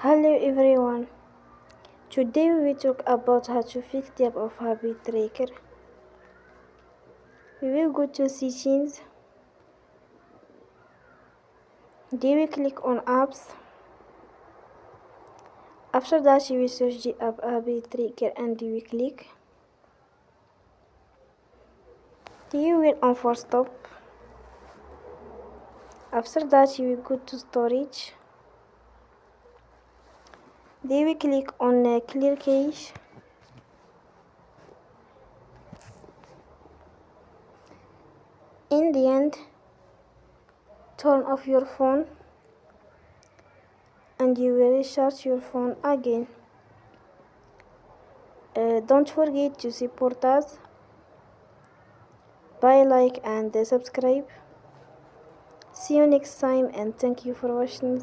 Hello everyone. Today we will talk about how to fix the app of Habit Tracker. We will go to settings. Then we click on apps. After that you will search the app Habit Tracker and we click. Then you will on for stop. After that you will go to storage. Then we click on clear cache. In the end, turn off your phone and you will restart your phone again. Don't forget to support us by like and subscribe. See you next time and thank you for watching.